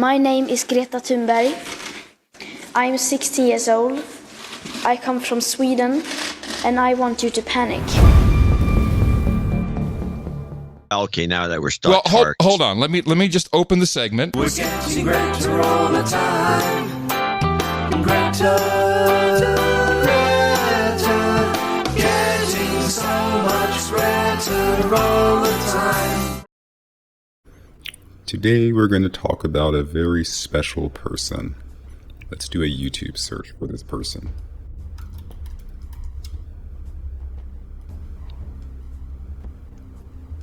My name is Greta Thunberg. I'm 16 years old. I come from Sweden, and I want you to panic. Okay, now that we're stuck. Well, hold on. Let me just open the segment. We're getting Greta all the time. Greta, getting so much Greta all the time. Today we're going to talk about a very special person. Let's do a YouTube search for this person.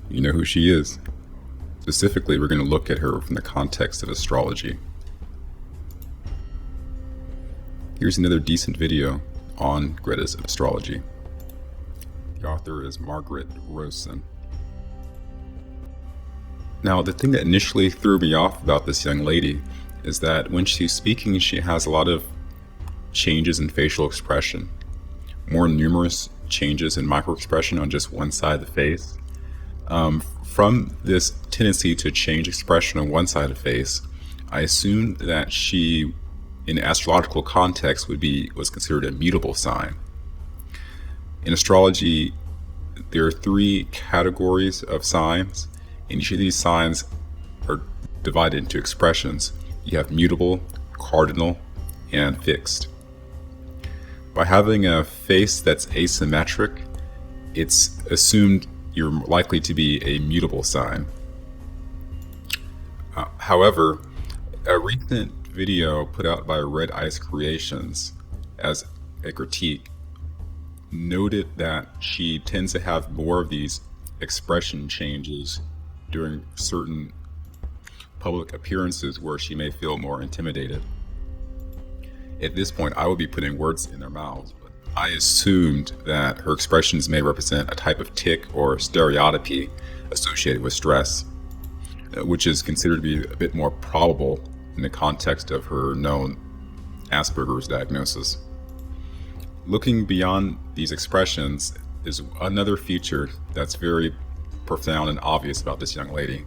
You know who she is. Specifically, we're going to look at her from the context of astrology. Here's another decent video on Greta's astrology. The author is Margaret Rosen. Now, the thing that initially threw me off about this young lady is that when she's speaking, she has a lot of changes in facial expression. More numerous changes in micro-expression on just one side of the face. From this tendency to change expression on one side of the face, I assumed that she, in astrological context, was considered a mutable sign. In astrology, there are 3 categories of signs, and each of these signs are divided into expressions. You have mutable, cardinal, and fixed. By having a face that's asymmetric, it's assumed you're likely to be a mutable sign. However, a recent video put out by Red Ice Creations as a critique noted that she tends to have more of these expression changes during certain public appearances where she may feel more intimidated. At this point, I would be putting words in their mouths. I assumed that her expressions may represent a type of tic or stereotypy associated with stress, which is considered to be a bit more probable in the context of her known Asperger's diagnosis. Looking beyond these expressions is another feature that's very profound and obvious about this young lady.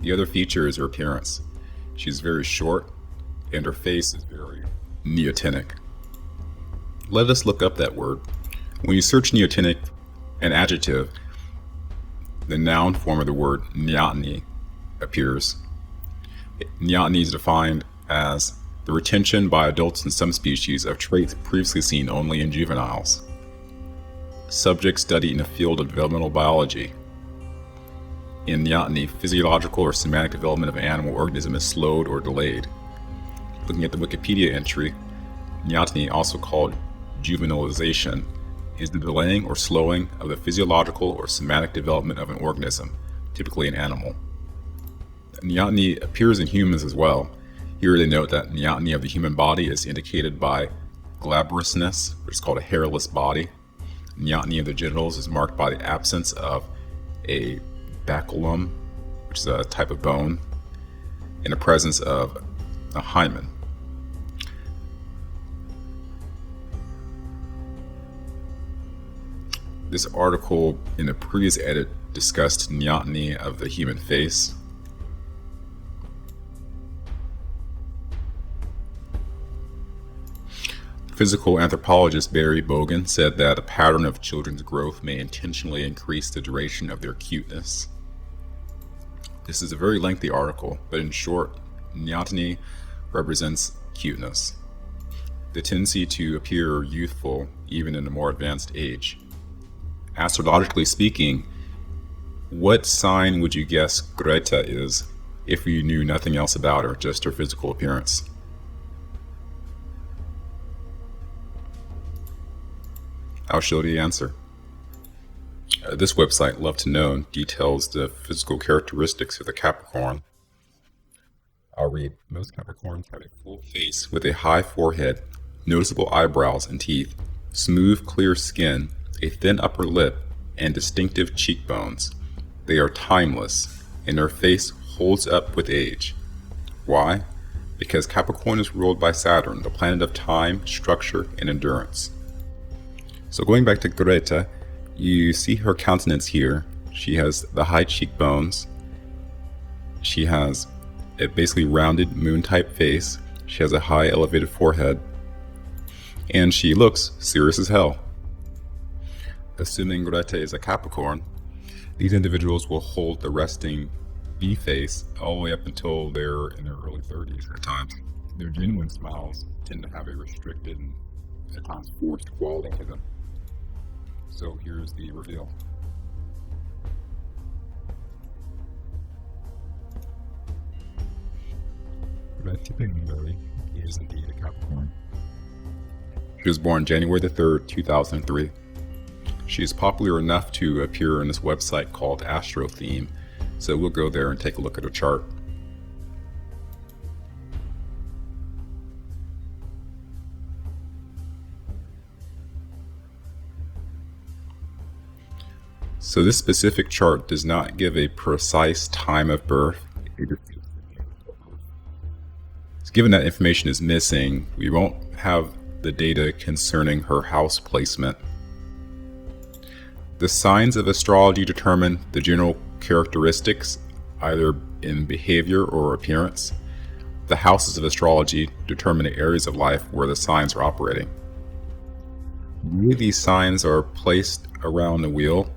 The other feature is her appearance. She's very short, and her face is very neotenic. Let us look up that word. When you search neotenic, an adjective, the noun form of the word neoteny appears. Neoteny is defined as the retention by adults in some species of traits previously seen only in juveniles. Subject studied in the field of developmental biology. In neoteny, physiological or somatic development of an animal organism is slowed or delayed. Looking at the Wikipedia entry, neoteny, also called juvenilization, is the delaying or slowing of the physiological or somatic development of an organism, typically an animal. Neoteny appears in humans as well. Here they note that neoteny of the human body is indicated by glabrousness, which is called a hairless body. Neoteny of the genitals is marked by the absence of a baculum, which is a type of bone, and the presence of a hymen. This article in the previous edit discussed neoteny of the human face. Physical anthropologist Barry Bogan said that a pattern of children's growth may intentionally increase the duration of their cuteness. This is a very lengthy article, but in short, neoteny represents cuteness, the tendency to appear youthful even in a more advanced age. Astrologically speaking, what sign would you guess Greta is if you knew nothing else about her, just her physical appearance? I'll show the answer. This website, Love to Know, details the physical characteristics of the Capricorn. I'll read. Most Capricorns have a full face with a high forehead, noticeable eyebrows and teeth, smooth, clear skin, a thin upper lip, and distinctive cheekbones. They are timeless, and their face holds up with age. Why? Because Capricorn is ruled by Saturn, the planet of time, structure, and endurance. So going back to Greta, you see her countenance here. She has the high cheekbones, she has a basically rounded moon-type face. She has a high elevated forehead. And she looks serious as hell. Assuming Greta is a Capricorn, these individuals will hold the resting B face all the way up until they're in their early 30s at times. Their genuine smiles tend to have a restricted and at times forced quality to them. So here's the reveal. Greta Thunberg is indeed a Capricorn. She was born January the 3rd, 2003. She is popular enough to appear on this website called Astrology, so we'll go there and take a look at her chart. So this specific chart does not give a precise time of birth. Given that information is missing, we won't have the data concerning her house placement. The signs of astrology determine the general characteristics, either in behavior or appearance. The houses of astrology determine the areas of life where the signs are operating. The way these signs are placed around the wheel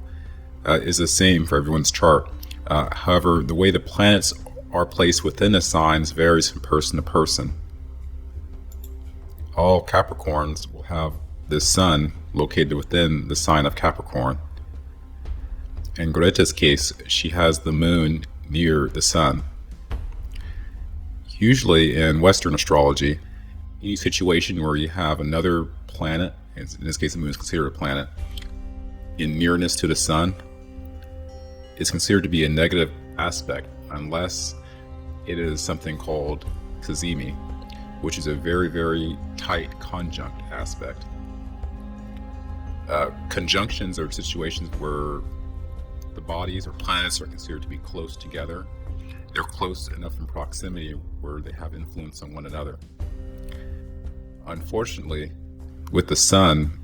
is the same for everyone's chart. However, the way the planets are placed within the signs varies from person to person. All Capricorns will have the sun located within the sign of Capricorn. In Greta's case, she has the moon near the sun. Usually in Western astrology, any situation where you have another planet, in this case the moon is considered a planet, in nearness to the sun, is considered to be a negative aspect unless it is something called cazimi, which is a very, very tight conjunct aspect. Conjunctions are situations where the bodies or planets are considered to be close together. They're close enough in proximity where they have influence on one another. Unfortunately, with the sun,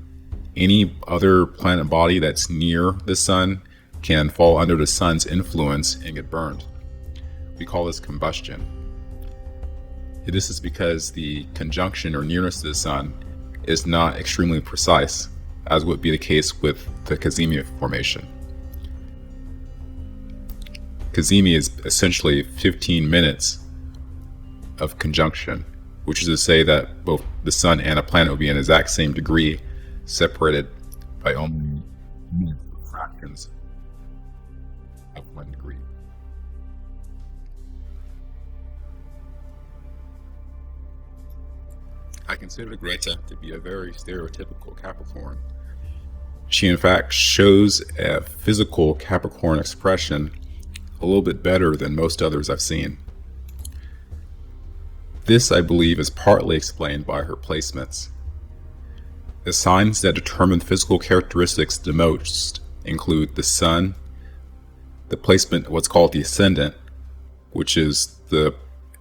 any other planet body that's near the sun can fall under the sun's influence and get burned. We call this combustion. This is because the conjunction or nearness to the sun is not extremely precise, as would be the case with the cazimi formation. Cazimi is essentially 15 minutes of conjunction, which is to say that both the sun and a planet will be in the exact same degree, separated by only fractions of 1 degree. I consider Greta to be a very stereotypical Capricorn. She in fact shows a physical Capricorn expression a little bit better than most others I've seen. This, I believe, is partly explained by her placements. The signs that determine physical characteristics the most include the sun, the placement of what's called the ascendant, which is the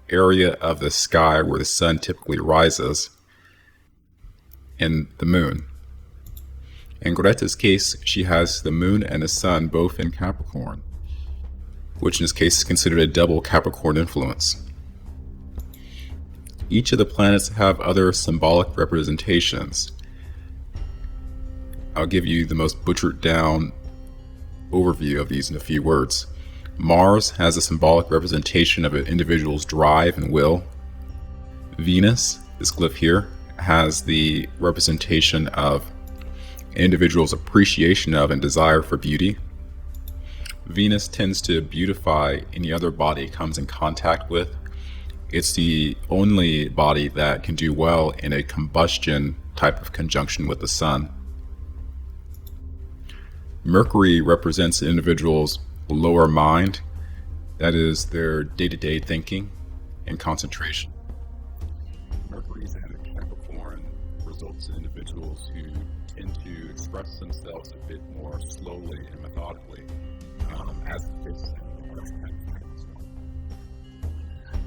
area of the sky where the sun typically rises, and the moon. In Greta's case, she has the moon and the sun both in Capricorn, which in this case is considered a double Capricorn influence. Each of the planets have other symbolic representations. I'll give you the most butchered down overview of these in a few words. Mars has a symbolic representation of an individual's drive and will. Venus, this glyph here, has the representation of an individual's appreciation of and desire for beauty. Venus tends to beautify any other body it comes in contact with. It's the only body that can do well in a combustion type of conjunction with the sun. Mercury represents an individual's lower mind, that is their day-to-day thinking and concentration. Mercury's in Capricorn results in individuals who tend to express themselves a bit more slowly and methodically, as the case is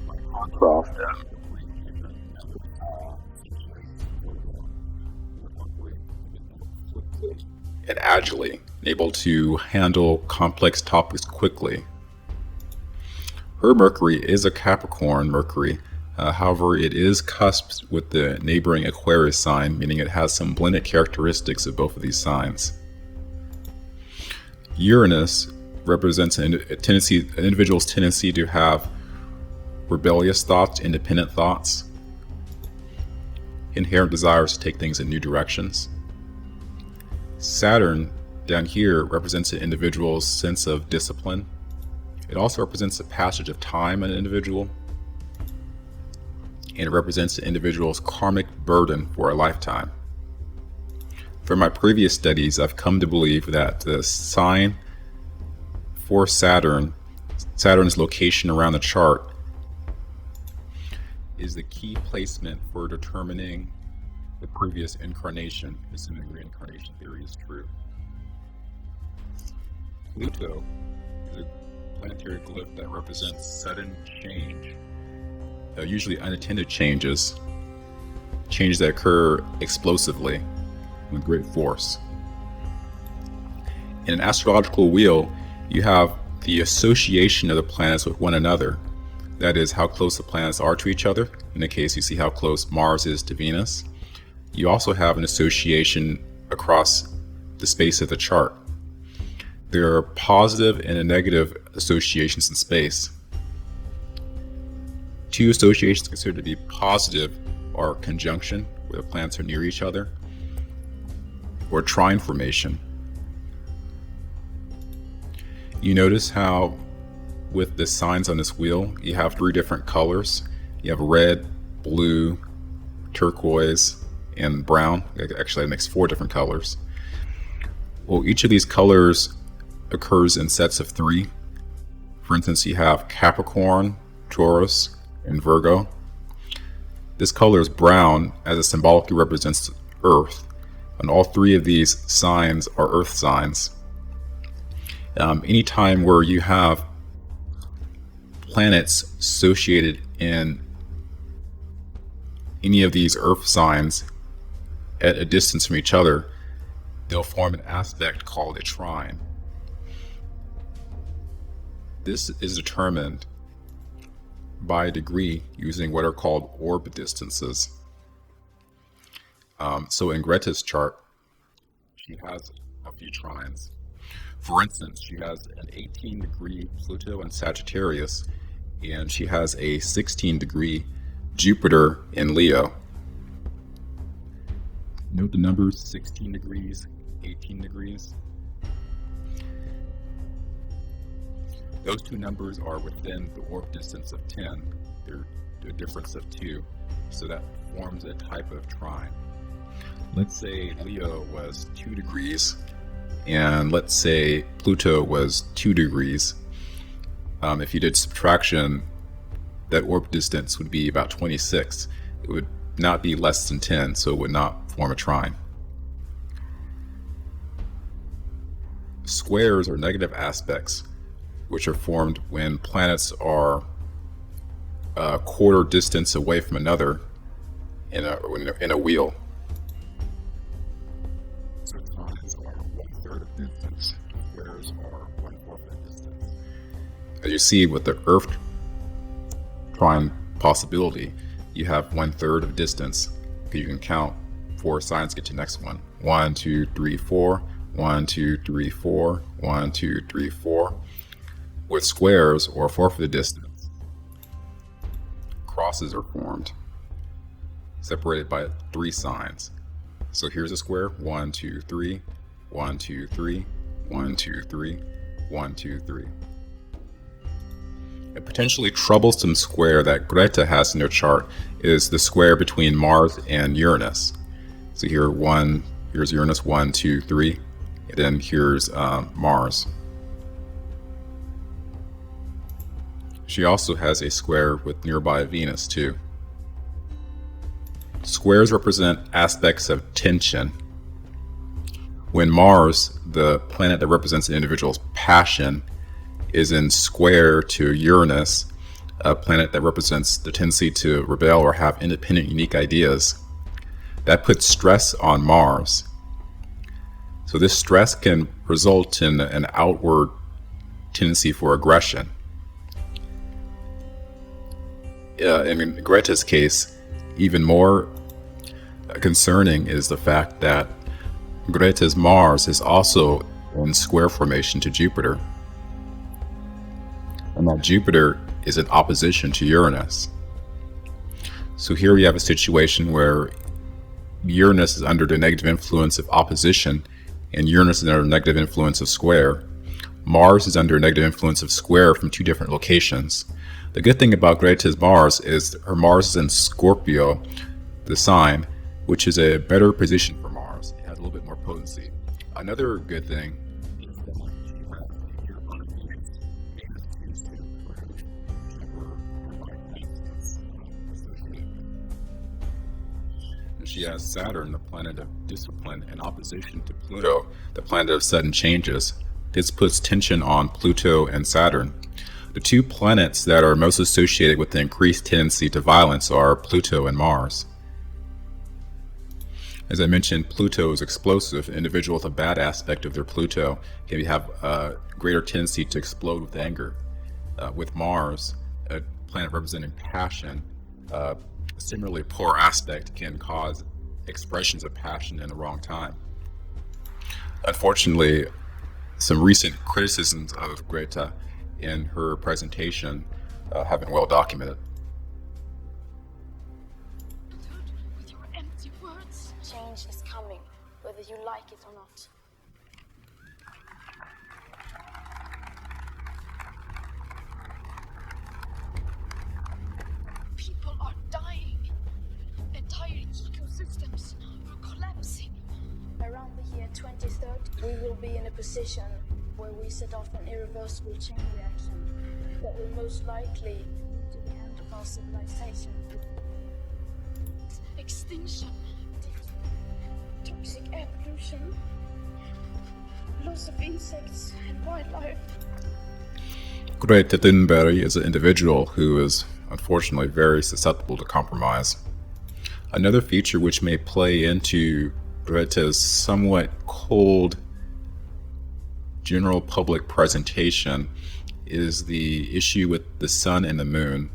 by contrast, and agilely, able to handle complex topics quickly. Her Mercury is a Capricorn Mercury. However, it is cusped with the neighboring Aquarius sign, meaning it has some blended characteristics of both of these signs. Uranus represents an individual's tendency to have rebellious thoughts, independent thoughts, inherent desires to take things in new directions. Saturn, down here, represents an individual's sense of discipline. It also represents the passage of time in an individual, and it represents the individual's karmic burden for a lifetime. From my previous studies, I've come to believe that the sign for Saturn's location around the chart, is the key placement for determining the previous incarnation, assuming reincarnation theory is true. Pluto is a planetary glyph that represents sudden change, usually unattended changes that occur explosively with great force. In an astrological wheel, you have the association of the planets with one another. That is, how close the planets are to each other. In the case, you see how close Mars is to Venus. You also have an association across the space of the chart. There are positive and negative associations in space. Two associations considered to be positive are conjunction, where the planets are near each other, or trine formation. You notice how with the signs on this wheel, you have 3 different colors. You have red, blue, turquoise, and brown. Actually, it makes 4 different colors. Well, each of these colors occurs in sets of 3. For instance, you have Capricorn, Taurus, and Virgo. This color is brown, as it symbolically represents Earth, and all 3 of these signs are Earth signs. Anytime where you have planets associated in any of these Earth signs at a distance from each other, they'll form an aspect called a trine. This is determined by a degree using what are called orb distances. So in Greta's chart, she has a few trines. For instance, she has an 18-degree Pluto in Sagittarius, and she has a 16-degree Jupiter in Leo. Note the numbers 16 degrees, 18 degrees. Those 2 numbers are within the orb distance of 10. They're a difference of 2, so that forms a type of trine. Let's say Leo was 2 degrees, and let's say Pluto was 2 degrees. If you did subtraction, that orb distance would be about 26. It would not be less than 10, so it would not form a trine. Squares are negative aspects, which are formed when planets are a quarter distance away from another in a wheel. So trines are 1/3 of distance, squares are 1/4 of distance. As you see with the Earth trine possibility, you have 1/3 of distance. You can count 4 signs, get to the next one. 1, 2, 3, 4. 1, 2, 3, 4. 1, 2, 3, 4. With squares, or 1/4 of the distance, crosses are formed, separated by 3 signs. So here's a square: 1, 2, 3. 1, 2, 3. 1, 2, 3. 1, 2, 3. A potentially troublesome square that Greta has in her chart is the square between Mars and Uranus. So here's Uranus, 1, 2, 3, and then here's Mars. She also has a square with nearby Venus too. Squares represent aspects of tension. When Mars, the planet that represents an individual's passion, is in square to Uranus, a planet that represents the tendency to rebel or have independent, unique ideas, that puts stress on Mars. So this stress can result in an outward tendency for aggression. in Greta's case, even more concerning is the fact that Greta's Mars is also in square formation to Jupiter, and that Jupiter is in opposition to Uranus. So here we have a situation where Uranus is under the negative influence of opposition, and Uranus is under the negative influence of square. Mars is under negative influence of square from two different locations. The good thing about Greta's Mars is her Mars is in Scorpio, the sign, which is a better position for Mars. It has a little bit more potency. Another good thing she has Saturn, the planet of discipline, in opposition to Pluto, the planet of sudden changes. This puts tension on Pluto and Saturn. The two planets that are most associated with the increased tendency to violence are Pluto and Mars. As I mentioned, Pluto is explosive. An individual with a bad aspect of their Pluto can have a greater tendency to explode with anger. With Mars, a planet representing passion, similarly poor aspect can cause expressions of passion in the wrong time. Unfortunately, some recent criticisms of Greta in her presentation have been well documented. With your empty words, change is coming, whether you like it or not. People are dying. Entire ecosystems are collapsing. Around the year 2030, we will be in a position where we set off an irreversible chain reaction that will most likely lead to the end of our civilization. Extinction, toxic air pollution, loss of insects and wildlife. Greta Thunberg is an individual who is unfortunately very susceptible to compromise. Another feature which may play into Greta's somewhat cold general public presentation is the issue with the sun and the moon.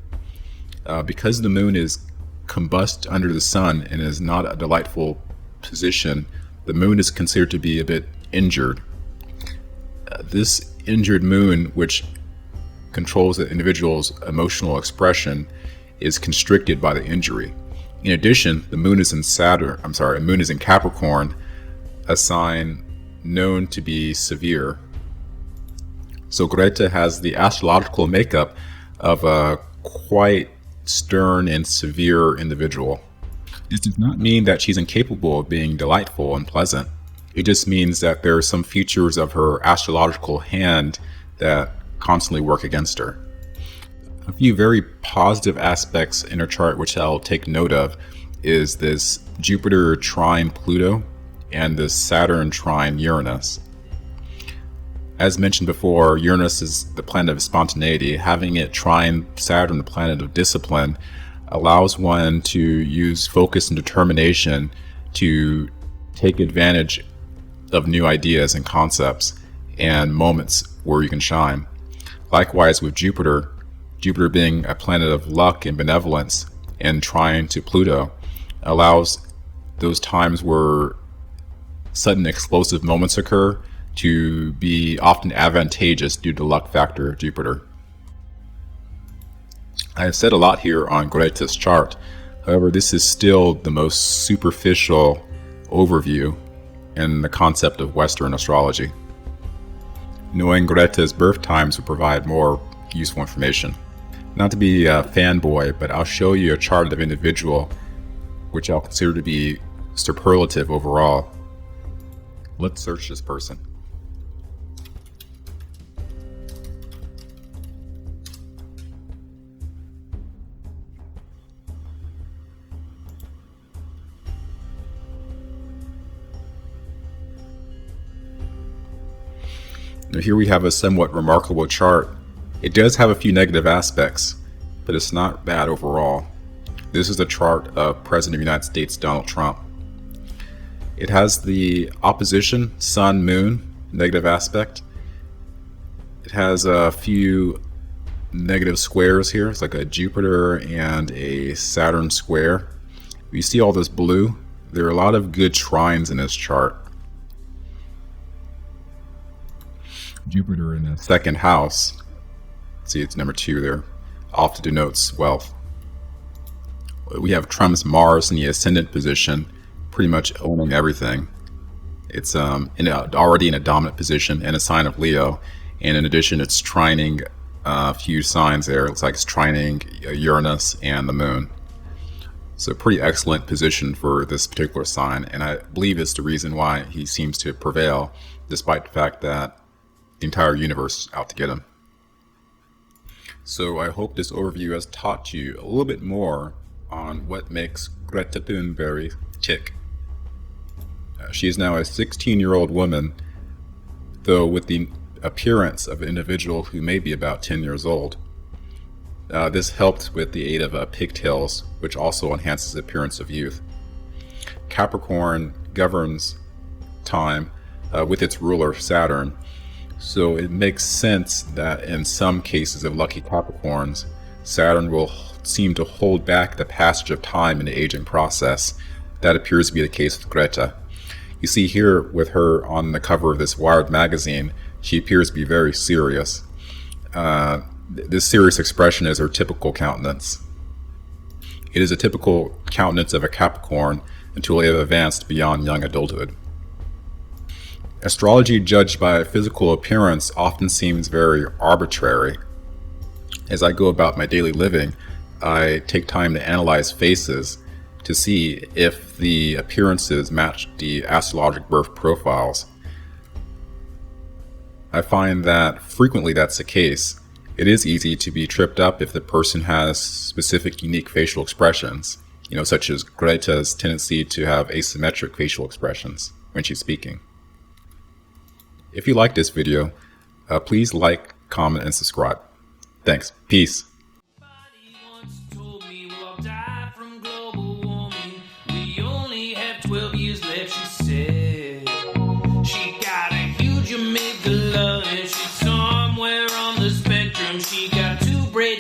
Because the moon is combust under the sun and is not a delightful position, the moon is considered to be a bit injured. This injured moon, which controls the individual's emotional expression, is constricted by the injury. In addition, the moon is in Capricorn, a sign known to be severe. So Greta has the astrological makeup of a quite stern and severe individual. This does not mean that she's incapable of being delightful and pleasant. It just means that there are some features of her astrological hand that constantly work against her. A few very positive aspects in her chart which I'll take note of is this Jupiter trine Pluto and this Saturn trine Uranus. As mentioned before, Uranus is the planet of spontaneity. Having it trine Saturn, the planet of discipline, allows one to use focus and determination to take advantage of new ideas and concepts and moments where you can shine. Likewise with Jupiter being a planet of luck and benevolence and trine to Pluto, allows those times where sudden explosive moments occur to be often advantageous due to the luck factor of Jupiter. I have said a lot here on Greta's chart. However, this is still the most superficial overview in the concept of Western astrology. Knowing Greta's birth times will provide more useful information. Not to be a fanboy, but I'll show you a chart of an individual which I'll consider to be superlative overall. Let's search this person. Now here we have a somewhat remarkable chart. It does have a few negative aspects, but it's not bad overall. This is a chart of President of the United States, Donald Trump. It has the opposition, Sun, Moon, negative aspect. It has a few negative squares here. It's like a Jupiter and a Saturn square. You see all this blue? There are a lot of good trines in this chart. Jupiter in the second house. See, it's number 2 there. Often denotes wealth. We have Trump's Mars in the ascendant position, pretty much owning everything. It's already in a dominant position in a sign of Leo, and in addition, it's trining a few signs there. It looks like it's trining Uranus and the Moon. So pretty excellent position for this particular sign, and I believe it's the reason why he seems to prevail, despite the fact that the entire universe is out to get him. So I hope this overview has taught you a little bit more on what makes Greta Thunberg tick. She is now a 16-year-old woman, though with the appearance of an individual who may be about 10 years old. This helped with the aid of pigtails, which also enhances the appearance of youth. Capricorn governs time with its ruler Saturn, so it makes sense that in some cases of lucky Capricorns, Saturn will seem to hold back the passage of time in the aging process. That appears to be the case with Greta. You see here with her on the cover of this Wired magazine, she appears to be very serious. This serious expression is her typical countenance. It is a typical countenance of a Capricorn until they have advanced beyond young adulthood. Astrology judged by physical appearance often seems very arbitrary. As I go about my daily living, I take time to analyze faces to see if the appearances match the astrologic birth profiles. I find that frequently that's the case. It is easy to be tripped up if the person has specific unique facial expressions, such as Greta's tendency to have asymmetric facial expressions when she's speaking. If you like this video, please like, comment, and subscribe. Thanks. Peace.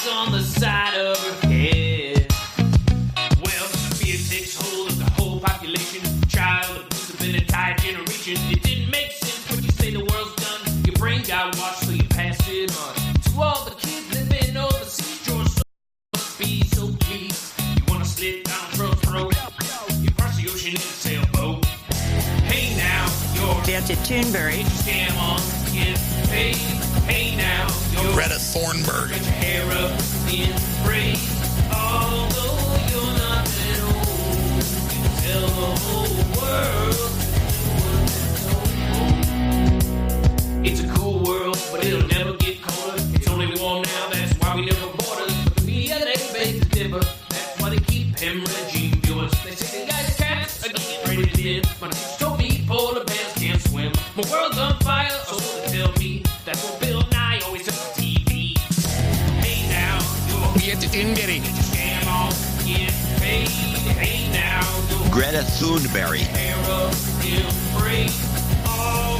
On the side of her head. Well, Sophia takes hold of the whole population. Child abuse of an entire generation. It didn't make sense when you say the world's done. Your brain got washed, so you passed it on to all the kids living overseas. George must be so pleased. You wanna slip down Trump's throat? You cross the ocean in a sailboat. Hey now, you're Greta Thunberg. Scam on, get paid. Hey now, you're Greta Thunberg. Get your hair up in praise. Although you're not that old, you can tell the whole world. It's a cool world, but it'll never get colder. It's only warm now, that's why we never borders. But the media, they beg to differ. That's why they keep hemorrhaging viewers. They say they got cats again, ready to live. But if you told me polar bears can't swim, my world's on fire, so they tell me. That's what Bill Nye always says on TV. Hey now, you're Get it in, Getty. get your scam on, get paid. Hey now, you're Greta Thunberg. hair up in praise. All